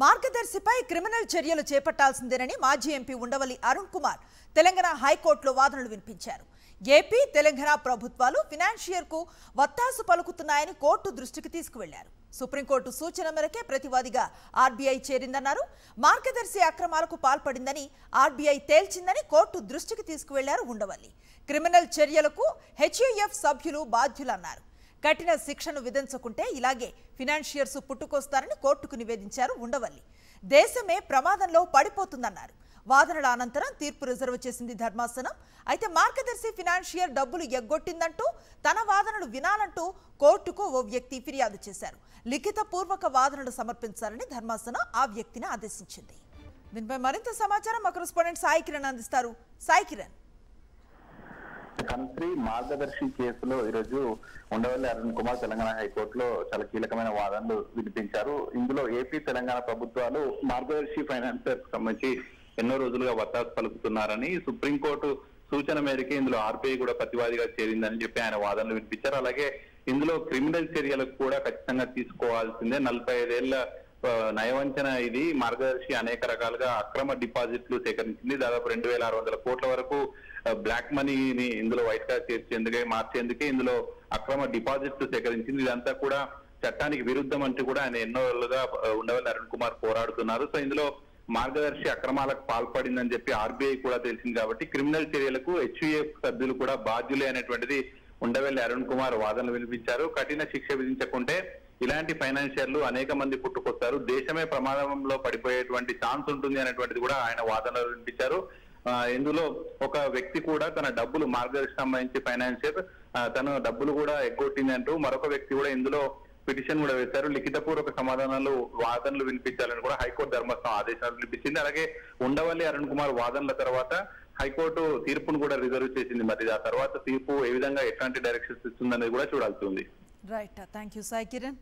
మార్గదర్శిపై criminal చర్యలు చేపట్టాల్సిందేనని మాజీ MP Undavalli Arun Kumar Telangana హైకోర్టులో వాదనలు వినిపించారు. ఏపీ తెలంగాణ ప్రభుత్వాలు ఫైనాన్షియర్కు వత్తాసు పలుకుతున్నాయని కోర్టు దృష్టికి తీసుకువెళ్లారు. సుప్రీంకోర్టు సూచన మేరకే ప్రతివాదిగా ఆర్బీఐ చేరిందన్నారు. మార్గదర్శి అక్రమాలకు పాల్పడిందని ఆర్బీఐ తేల్చిందని కోర్టు దృష్టికి తీసుకువెళ్లారు ఉండవల్లి. క్రిమినల్ చర్యలకు హెచ్యూఎఫ్ సభ్యులు బాధ్యులన్నారు. కఠిన శిక్షను విధించకుంటే ఇలాగే ఫైనాన్షియర్స్ పుట్టుకొస్తారని కోర్టుకు నివేదించారు ఉండవల్లి. దేశమే ప్రమాదంలో పడిపోతుందన్నారు. వాదనల అనంతరం తీర్పు రిజర్వ్ చేసింది ధర్మాసనం. అయితే మార్గదర్శి ఫైనాన్షియర్ డబ్బులు ఎగ్గొట్టిందంటూ తన వాదనలు వినాలంటూ కోర్టుకు ఓ వ్యక్తి ఫిర్యాదు చేశారు. లిఖిత పూర్వక వాదనలు సమర్పించాలని ధర్మాసనం ఆ వ్యక్తిని ఆదేశించింది. దీనిపై మరింత సమాచారం మా కరెస్పాండెంట్ సాయి కిరణ్ అందిస్తారు. సాయి కిరణ్, కంట్రీ మార్గదర్శి కేసులో ఈరోజు ఉండవల్లి అరుణ్ కుమార్ తెలంగాణ హైకోర్టులో చాలా కీలకమైన వాదనలు వినిపించారు. ఇందులో ఏపీ తెలంగాణ ప్రభుత్వాలు మార్గదర్శి ఫైనాన్సర్స్ సంబంధించి ఎన్నో రోజులుగా వత్తాసు పలుకుతున్నారని, సుప్రీంకోర్టు సూచన మేరకే ఇందులో ఆర్బీఐ కూడా ప్రతివాదిగా చేరిందని చెప్పి ఆయన వాదనలు వినిపించారు. అలాగే ఇందులో క్రిమినల్ చర్యలకు కూడా ఖచ్చితంగా తీసుకోవాల్సిందే. 45 ఏళ్ల నయవంచన ఇది. మార్గదర్శి అనేక రకాలుగా అక్రమ డిపాజిట్లు సేకరించింది. దాదాపు 2600 కోట్ల వరకు బ్లాక్ మనీని ఇందులో వైట్ గా మార్చేందుకే ఇందులో అక్రమ డిపాజిట్లు సేకరించింది. ఇదంతా కూడా చట్టానికి విరుద్ధం అంటూ కూడా ఆయన ఎన్నో రోజులుగా ఉండవల్లి అరుణ్ కుమార్ పోరాడుతున్నారు. సో ఇందులో మార్గదర్శి అక్రమాలకు పాల్పడిందని చెప్పి ఆర్బీఐ కూడా తెలిసింది. కాబట్టి క్రిమినల్ చర్యలకు హెచ్యూఎఫ్ సభ్యులు కూడా బాధ్యులే అనేటువంటిది ఉండవల్లి అరుణ్ కుమార్ వాదనలు వినిపించారు. కఠిన శిక్ష విధించకుంటే ఇలాంటి ఫైనాన్షియర్లు అనేక మంది పుట్టుకొస్తారు, దేశమే ప్రమాదంలో పడిపోయేటువంటి ఛాన్స్ ఉంటుంది అనేటువంటిది కూడా ఆయన వాదనలు వినిపించారు. ఇందులో ఒక వ్యక్తి కూడా తన డబ్బులు మార్గదర్శి సంబంధించి ఫైనాన్షియర్ తన డబ్బులు కూడా ఎగ్గొట్టింది అంటూ మరొక వ్యక్తి కూడా ఇందులో పిటిషన్ కూడా వేశారు. లిఖితపూర్వక సమాధానాలు వాదనలు వినిపించాలని కూడా హైకోర్టు ధర్మాసనం ఆదేశాలు వినిపించింది. అలాగే ఉండవల్లి అరుణ్ కుమార్ వాదనల తర్వాత హైకోర్టు తీర్పును కూడా రిజర్వ్ చేసింది. మరి ఆ తర్వాత తీర్పు ఏ విధంగా ఎట్లాంటి డైరెక్షన్స్ ఇస్తుందనేది కూడా చూడాల్సి ఉంది. Right, thank you Sai Kiran.